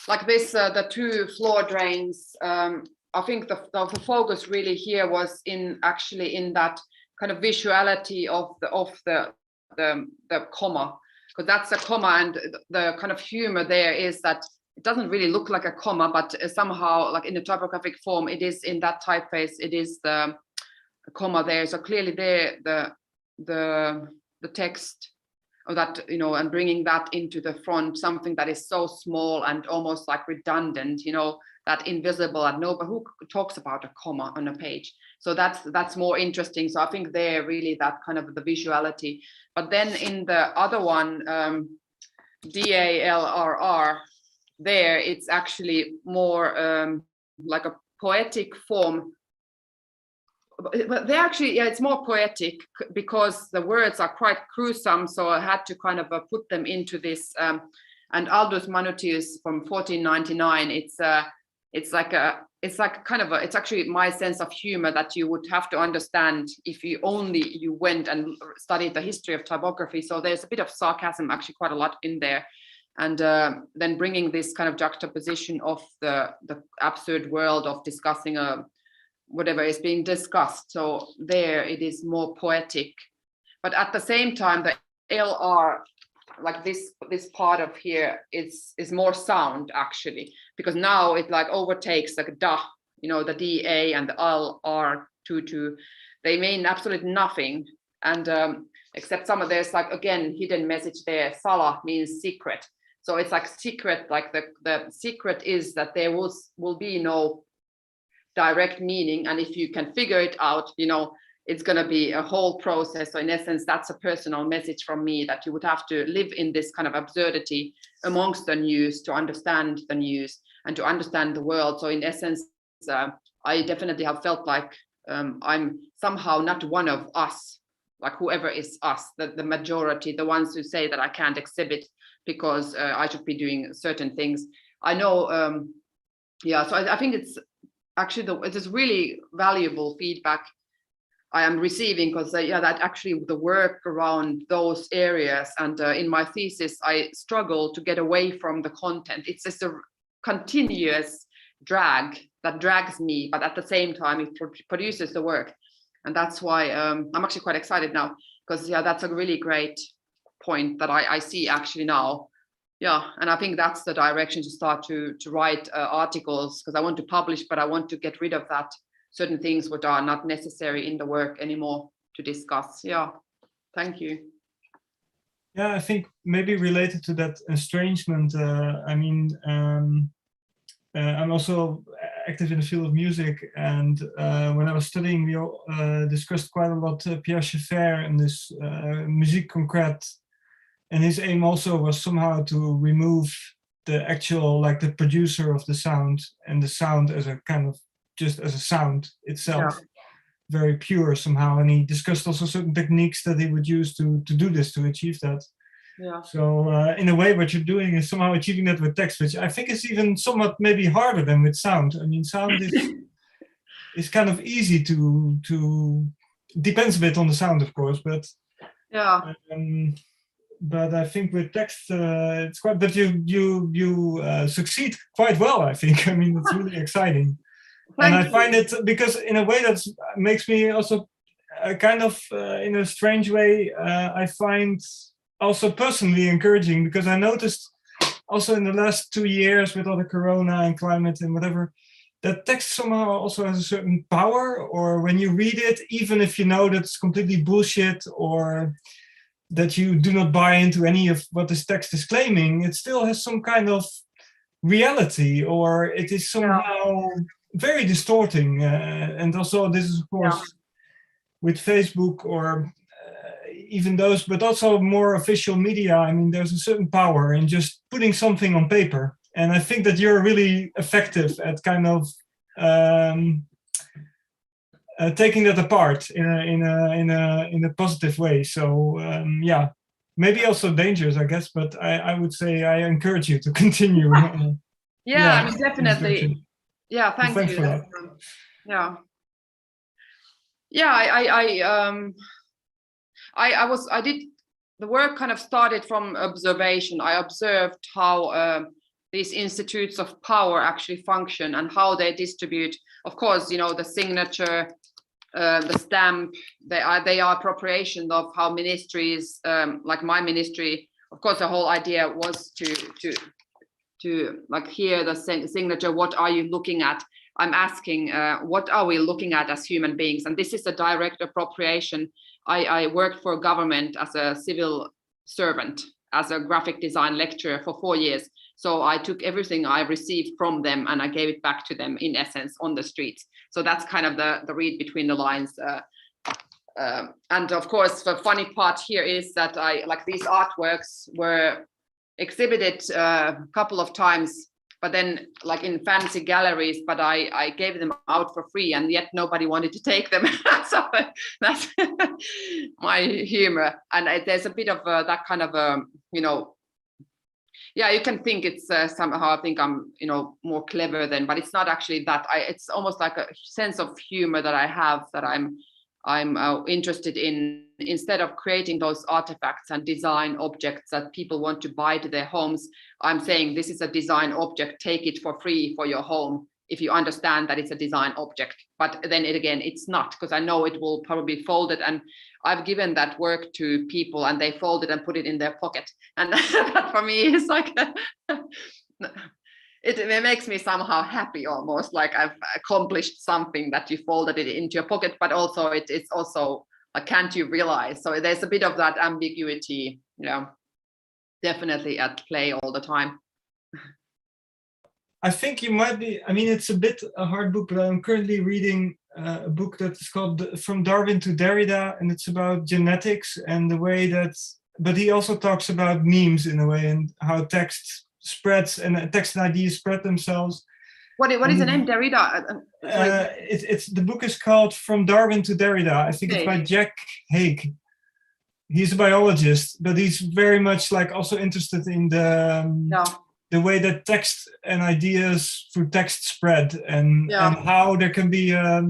like this, the 2 floor drains. I think the focus really here was in that kind of visuality of the comma, because that's a comma, and the kind of humor there is that it doesn't really look like a comma, but somehow like in the typographic form, it is in that typeface, it is the comma there. So clearly there, the text of that, you know, and bringing that into the front, something that is so small and almost like redundant, you know, that invisible, and nobody who talks about a comma on a page. So that's more interesting. So I think there really that kind of the visuality. But then in the other one, DALRR, there it's actually more like a poetic form. But they actually, yeah, it's more poetic because the words are quite gruesome. So I had to kind of put them into this. And Aldous Manutius from 1499. It's actually my sense of humor that you would have to understand if you went and studied the history of typography. So there's a bit of sarcasm, actually quite a lot in there. And then bringing this kind of juxtaposition of the absurd world of discussing whatever is being discussed. So there it is more poetic, but at the same time, the LR, like this part of here is more sound actually, because now it like overtakes like da, you know, the DA and the LR22, they mean absolutely nothing. And except some of there's like, again, hidden message there. Sala means secret. So it's like secret, like the secret is that there will be no direct meaning, and if you can figure it out, you know, it's going to be a whole process. So in essence, that's a personal message from me, that you would have to live in this kind of absurdity amongst the news to understand the news and to understand the world. So in essence, I definitely have felt like I'm somehow not one of us, like whoever is us, the majority, the ones who say that I can't exhibit because I should be doing certain things. I know, yeah, so I think it's actually it is really valuable feedback I am receiving, because yeah, that actually the work around those areas, and in my thesis I struggle to get away from the content. It's just a continuous drag that drags me, but at the same time it produces the work, and that's why I'm actually quite excited now, because yeah, that's a really great point that I see actually now. Yeah, and I think that's the direction to start to write articles, because I want to publish, but I want to get rid of that certain things which are not necessary in the work anymore to discuss. Yeah, thank you. Yeah, I think maybe related to that estrangement, I mean, I'm also active in the field of music, and when I was studying, we all, discussed quite a lot Pierre Schaeffer and this musique concrète. And his aim also was somehow to remove the actual, like the producer of the sound, and the sound as a kind of, just as a sound itself, yeah, very pure somehow. And he discussed also certain techniques that he would use to do this, to achieve that. Yeah. So in a way, what you're doing is somehow achieving that with text, which I think is even somewhat maybe harder than with sound. I mean, sound is kind of easy to depends a bit on the sound, of course, but yeah. But I think with text, it's quite. But you succeed quite well, I think. I mean, it's really exciting, and I find it, because in a way that makes me also kind of in a strange way. I find also personally encouraging, because I noticed also in the last 2 years with all the corona and climate and whatever, that text somehow also has a certain power. Or when you read it, even if you know that's completely bullshit, or that you do not buy into any of what this text is claiming, it still has some kind of reality, or it is somehow very distorting. And also this is, of course, with Facebook or even those, but also more official media. I mean, there's a certain power in just putting something on paper. And I think that you're really effective at kind of taking that apart in a positive way. So yeah, maybe also dangerous, I guess, but I would say I encourage you to continue. Yeah, I mean, definitely. Yeah, thanks for that. I did the work kind of started from observation. I observed how these institutes of power actually function and how they distribute. Of course, you know, the signature, the stamp, they are appropriation of how ministries, like my ministry. Of course, the whole idea was to like hear the signature, what are you looking at? I'm asking, what are we looking at as human beings? And this is a direct appropriation. I worked for government as a civil servant, as a graphic design lecturer for 4 years. So I took everything I received from them and I gave it back to them, in essence, on the streets. So that's kind of the read between the lines. And of course, the funny part here is that these artworks were exhibited a couple of times, but then like in fancy galleries, but I gave them out for free, and yet nobody wanted to take them. So that's my humor. And there's a bit of that kind of, yeah, you can think it's somehow, I think I'm, more clever than, but it's not actually that. It's almost like a sense of humor that I have, that I'm interested in, instead of creating those artifacts and design objects that people want to buy to their homes. I'm saying this is a design object, take it for free for your home, if you understand that it's a design object. But then it's not, because I know it will probably fold it, and I've given that work to people and they fold it and put it in their pocket. And that for me is like, it makes me somehow happy, almost like I've accomplished something, that you folded it into your pocket, but also it's also like, can't you realize? So there's a bit of that ambiguity, definitely at play all the time. I think you might be, it's a bit a hard book, but I'm currently reading a book that's called From Darwin to Derrida, and it's about genetics and the way that, but he also talks about memes in a way, and how text spreads and text and ideas spread themselves. What is the name? Derrida? It's the book is called From Darwin to Derrida. I think it's by Jack Haig. He's a biologist, but he's very much like also interested in the way that text and ideas through text spread, and how there can be a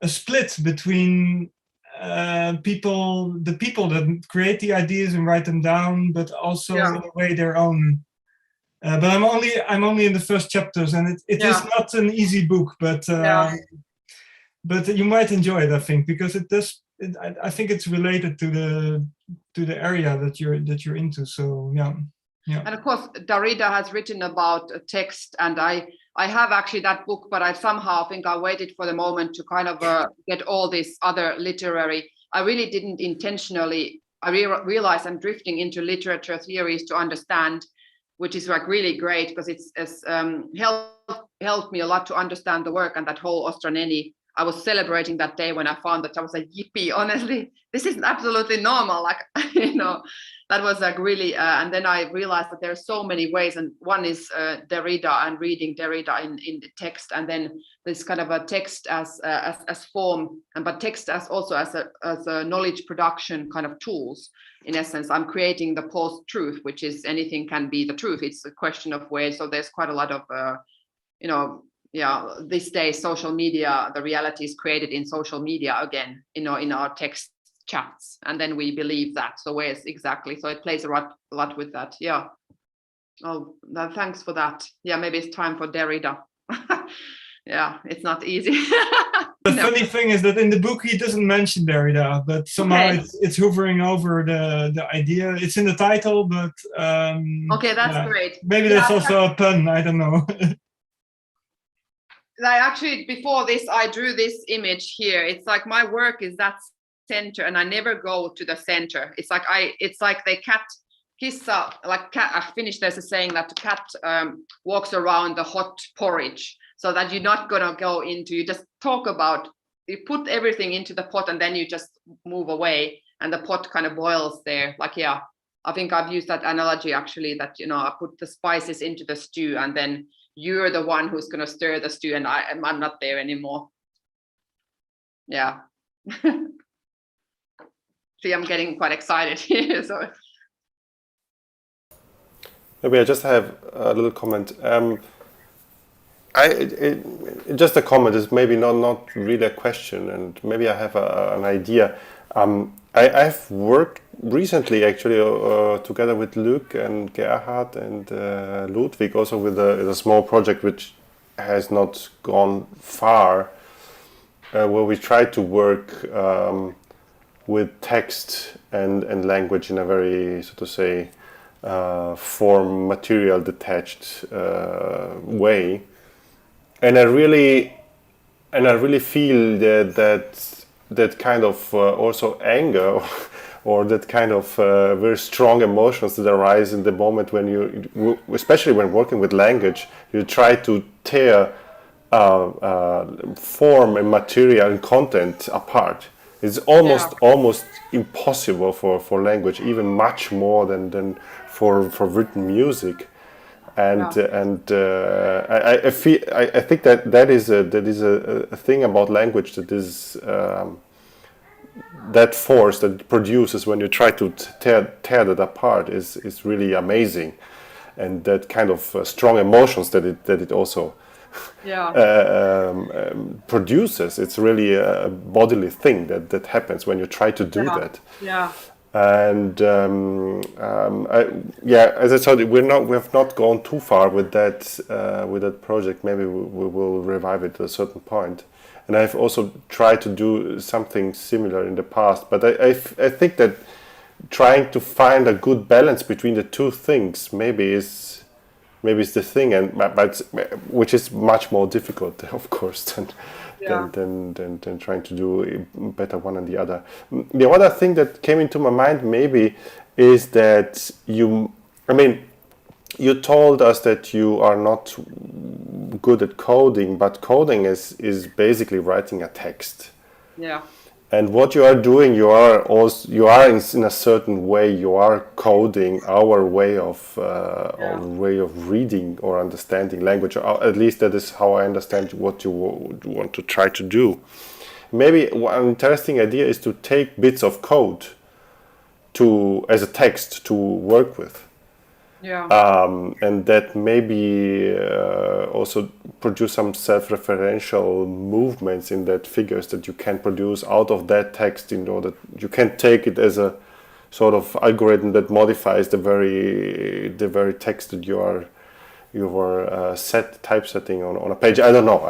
split between the people that create the ideas and write them down, but also in a way their own. But I'm only in the first chapters, and it is not an easy book, but you might enjoy it, I think, because it does. I think it's related to the area that you're into. So yeah. And of course, Derrida has written about text, and I have actually that book, but I somehow think I waited for the moment to kind of get all this other literary. I really didn't intentionally. I realized I'm drifting into literature theories to understand, which is like really great, because it's helped me a lot to understand the work and that whole Ostraneni. I was celebrating that day when I found that. I was like, yippee, honestly, this is absolutely normal. Like, that was like really, and then I realized that there are so many ways. And one is Derrida and reading Derrida in the text. And then this kind of a text as form, but text as also as a knowledge production kind of tools. In essence, I'm creating the post-truth, which is anything can be the truth. It's a question of where. So there's quite a lot of, these days, social media, the reality is created in social media again, in our text chats, and then we believe that. So where's exactly? So it plays a lot with that. Yeah. Oh, thanks for that. Yeah, maybe it's time for Derrida. Yeah, it's not easy. The funny thing is that in the book he doesn't mention Derrida, but somehow it's hovering over the idea. It's in the title, but okay, that's great. Maybe that's also a pun. I don't know. I actually, before this, I drew this image here. It's like my work is that center, and I never go to the center. It's like the cat kissa, like cat. I finished. There's a saying that the cat walks around the hot porridge, so that you're not gonna go into. You just talk about. You put everything into the pot, and then you just move away, and the pot kind of boils there. Like I think I've used that analogy actually. That I put the spices into the stew, and then you're the one who's going to stir the stew, and I'm not there anymore. Yeah. See, I'm getting quite excited here. So maybe I just have a little comment. Just a comment. Is maybe not really a question, and maybe I have an idea. I've worked recently, actually, together with Luc and Gerhard and Ludwig, also with a small project which has not gone far, where we try to work with text and language in a very, so to say, form material detached way, and I really feel that kind of also anger or that kind of very strong emotions that arise in the moment when you, especially when working with language, you try to tear form and material and content apart. It's almost impossible for language, even much more than for written music. And I think that is a thing about language that is that force that it produces when you try to tear that apart is really amazing, and that kind of strong emotions that it also produces. It's really a bodily thing that happens when you try to do that. And as I said, we have not gone too far with that project. Maybe we will revive it at a certain point. And I've also tried to do something similar in the past, but I think that trying to find a good balance between the two things maybe is the thing, but which is much more difficult, of course, than trying to do better one than the other. The other thing that came into my mind maybe is that you told us that you are not good at coding, but coding is basically writing a text. Yeah. And what you are doing, you are in a certain way, you are coding our way of reading or understanding language. Or at least that is how I understand what you want to try to do. Maybe one interesting idea is to take bits of code as a text to work with. And that maybe also produce some self-referential movements in that figures that you can produce out of that text, in order you can take it as a sort of algorithm that modifies the very text that you are typesetting on a page. I don't know.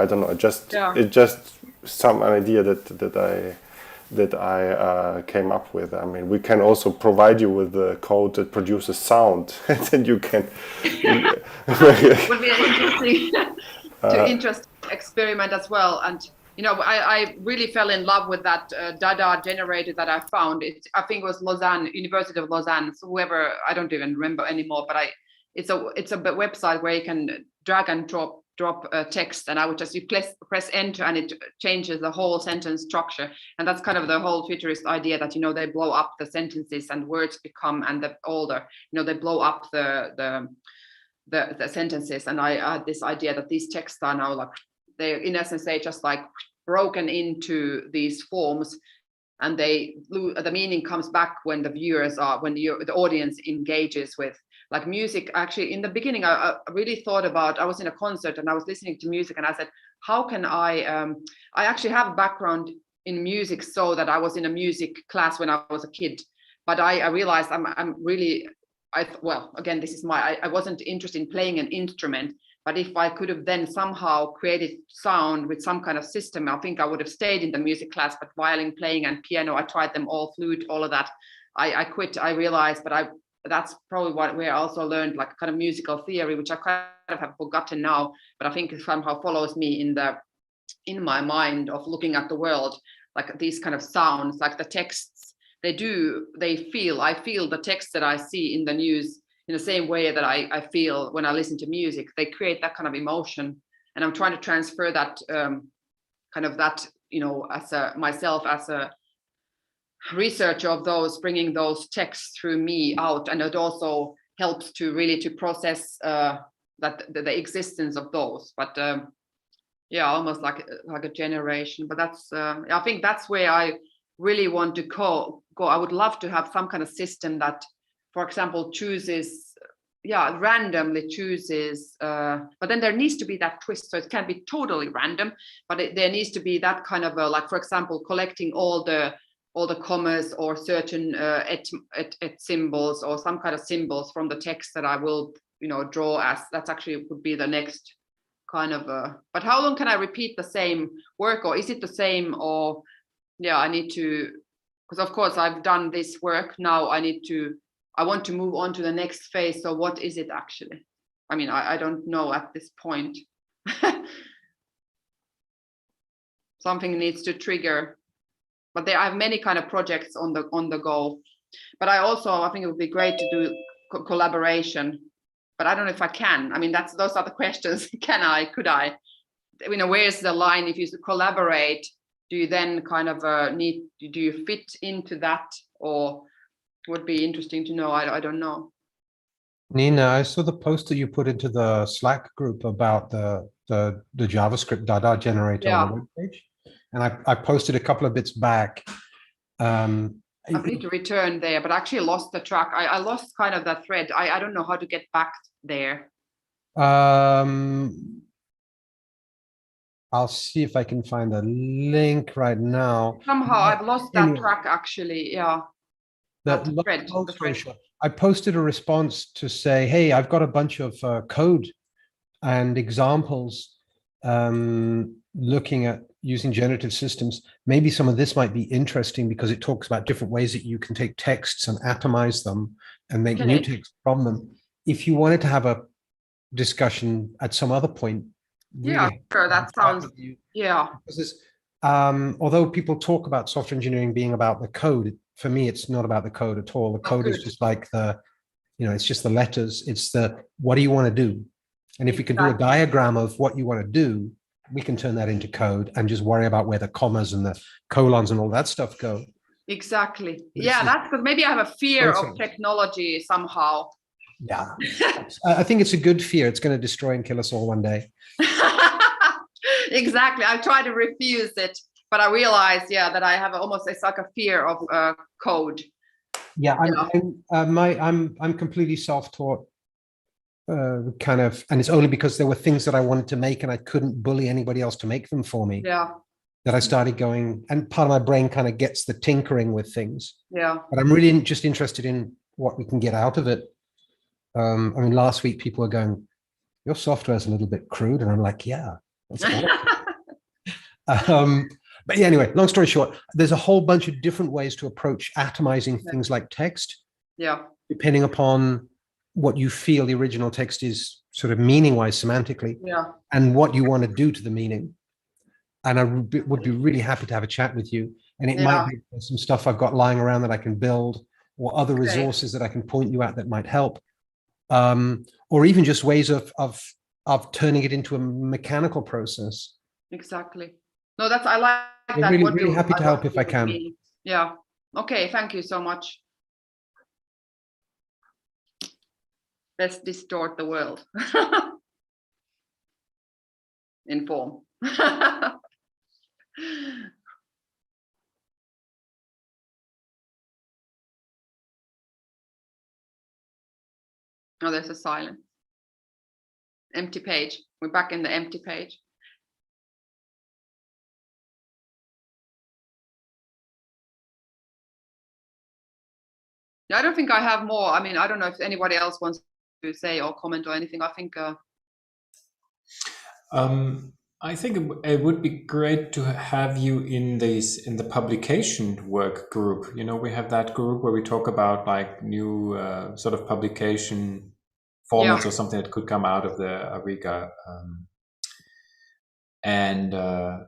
It's just some idea that I came up with. I mean, we can also provide you with the code that produces sound, and then you can. Would be an interesting experiment as well. And I really fell in love with that Dada generator that I found. I think it was Lausanne, University of Lausanne. So whoever, I don't even remember anymore. But it's a website where you can drag and drop text, and I would just press enter, and it changes the whole sentence structure. And that's kind of the whole futurist idea that they blow up the sentences and words become, and they blow up the sentences. And I had this idea that these texts are now like, they in essence they just like broken into these forms, and the meaning comes back when the audience engages with. Like music, actually, in the beginning, I really thought about, I was in a concert and I was listening to music, and I said, how can I actually have a background in music, so that I was in a music class when I was a kid. But I realized again, this is I wasn't interested in playing an instrument, but if I could have then somehow created sound with some kind of system, I think I would have stayed in the music class. But violin playing and piano, I tried them all, flute, all of that. I quit, I realized, but that's probably where I also learned like kind of musical theory, which I kind of have forgotten now, but I think it somehow follows me in my mind of looking at the world, like these kind of sounds, like the texts, I feel the text that I see in the news in the same way that I feel when I listen to music. They create that kind of emotion, and I'm trying to transfer that kind of that, as myself as a researcher of those, bringing those texts through me out, and it also helps to really to process that the existence of those. But almost like a generation. But that's I think that's where I really want to go. I would love to have some kind of system that, for example, randomly chooses, but then there needs to be that twist, so it can't be totally random, but there needs to be that kind of like, for example, collecting all the commas or certain et symbols or some kind of symbols from the text that I will draw as. That's actually would be the next kind of but how long can I repeat the same work, or is it the same, or I need to, because of course I've done this work now, I need to I want to move on to the next phase. So what is it actually? I mean, I don't know at this point. Something needs to trigger, but I have many kind of projects on the go. But I think it would be great to do collaboration, but I don't know if I can. I mean, those are the questions. Could I? You know, where's the line? If you collaborate, do you then kind of do you fit into that, or would be interesting to know. I don't know. Niina, I saw the post that you put into the Slack group about the JavaScript Dada generator on the web page, and I posted a couple of bits back. I need to return there, but I actually lost the track. I lost kind of that thread. I don't know how to get back there. I'll see if I can find a link right now. Somehow I've lost that track actually. Yeah. The thread. I posted a response to say, hey, I've got a bunch of code and examples looking at using generative systems. Maybe some of this might be interesting because it talks about different ways that you can take texts and atomize them and make new text from them. If you wanted to have a discussion at some other point, really sure, that sounds, because although people talk about software engineering being about the code, for me, it's not about the code at all. The code is just like it's just the letters. It's what do you want to do? And if we can do a diagram of what you want to do, we can turn that into code and just worry about where the commas and the colons and all that stuff go. Exactly. That's because maybe I have a fear of technology somehow. Yeah, I think it's a good fear. It's going to destroy and kill us all one day. Exactly. I try to refuse it, but I realize, that I have it's like a fear of code. Yeah, I'm completely self-taught, kind of, and it's only because there were things that I wanted to make and I couldn't bully anybody else to make them for me. Yeah. That I started going, and part of my brain kind of gets the tinkering with things. Yeah. But I'm really just interested in what we can get out of it. I mean, last week people were going, your software is a little bit crude, and I'm like, yeah. That's but yeah, anyway, long story short, there's a whole bunch of different ways to approach atomizing things like text. Yeah. Depending upon what you feel the original text is, sort of meaning-wise, semantically, and what you want to do to the meaning. And I would be really happy to have a chat with you. And it might be some stuff I've got lying around that I can build, or other resources that I can point you at that might help, or even just ways of turning it into a mechanical process. Exactly. No, I like I'm that. Really happy to help if I can. Yeah. Okay. Thank you so much. Let's distort the world in form. Oh, there's a silence. Empty page. We're back in the empty page. I don't think I have more. I mean, I don't know if anybody else wants to say or comment or anything. I think it would be great to have you in the publication work group. You know, we have that group where we talk about like new sort of publication formats or something that could come out of the ARIGA. And I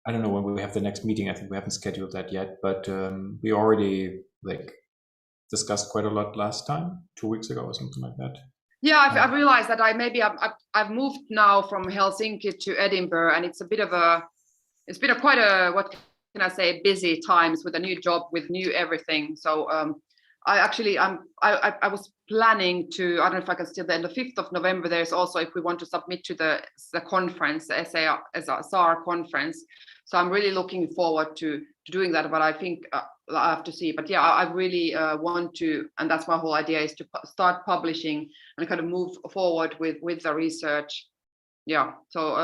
don't know when we have the next meeting. I think we haven't scheduled that yet, but we already discussed quite a lot last time, 2 weeks ago or something like that. Yeah, I've realized that I've moved now from Helsinki to Edinburgh, and it's been quite a, what can I say, busy times with a new job, with new everything. So I was planning to, I don't know if I can still, the 5th of November, there's also, if we want to submit to the conference, the SAR conference. So I'm really looking forward to doing that, but I think I have to see. But yeah, I really want to, and that's my whole idea, is to start publishing and kind of move forward with the research. Yeah, so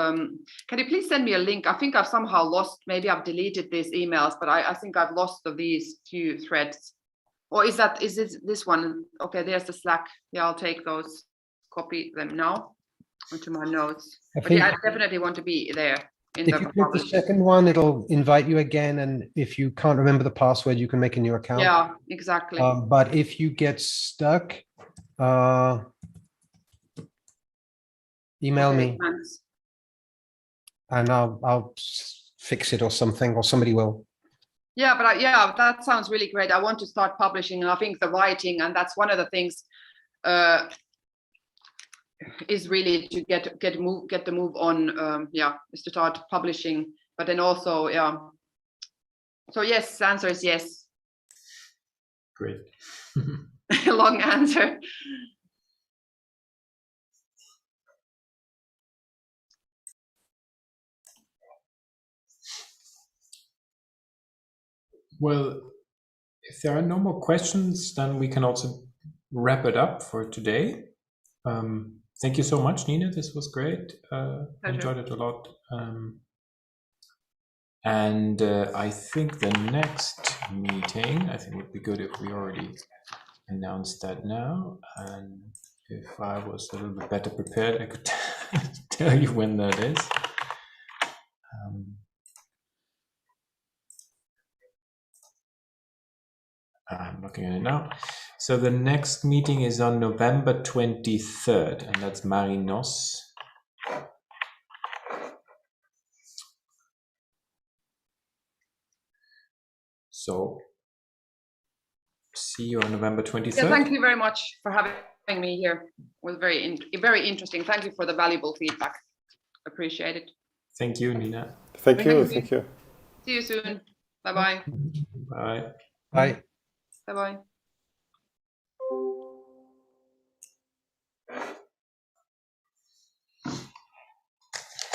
can you please send me a link? I think I've somehow lost, maybe I've deleted these emails, but I think I've lost these few threads. Or is it this one? Okay, there's the Slack. Yeah, I'll take those, copy them now onto my notes. But yeah, I definitely want to be there. in If you click the second one, it'll invite you again, and if you can't remember the password, you can make a new account. Yeah, exactly. But if you get stuck, email me, thanks. and I'll fix it or something, or somebody will. Yeah, but yeah, that sounds really great. I want to start publishing, and I think the writing, and that's one of the things is really to get the move on. Yeah, is to start publishing, but then also, yeah. So yes, answer is yes. Great. Long answer. Well, if there are no more questions, then we can also wrap it up for today. Thank you so much, Niina. This was great. I enjoyed it a lot. And I think the next meeting, I think would be good if we already announced that now. And if I was a little bit better prepared, I could tell you when that is. I'm looking at it now. So the next meeting is on November 23rd, and that's Marinos. So see you on November 23rd. Yeah, thank you very much for having me here. It was very interesting. Thank you for the valuable feedback. Appreciate it. Thank you, Niina. Thank you. Thank you. See you soon. Bye-bye. Bye. Bye. Bye-bye.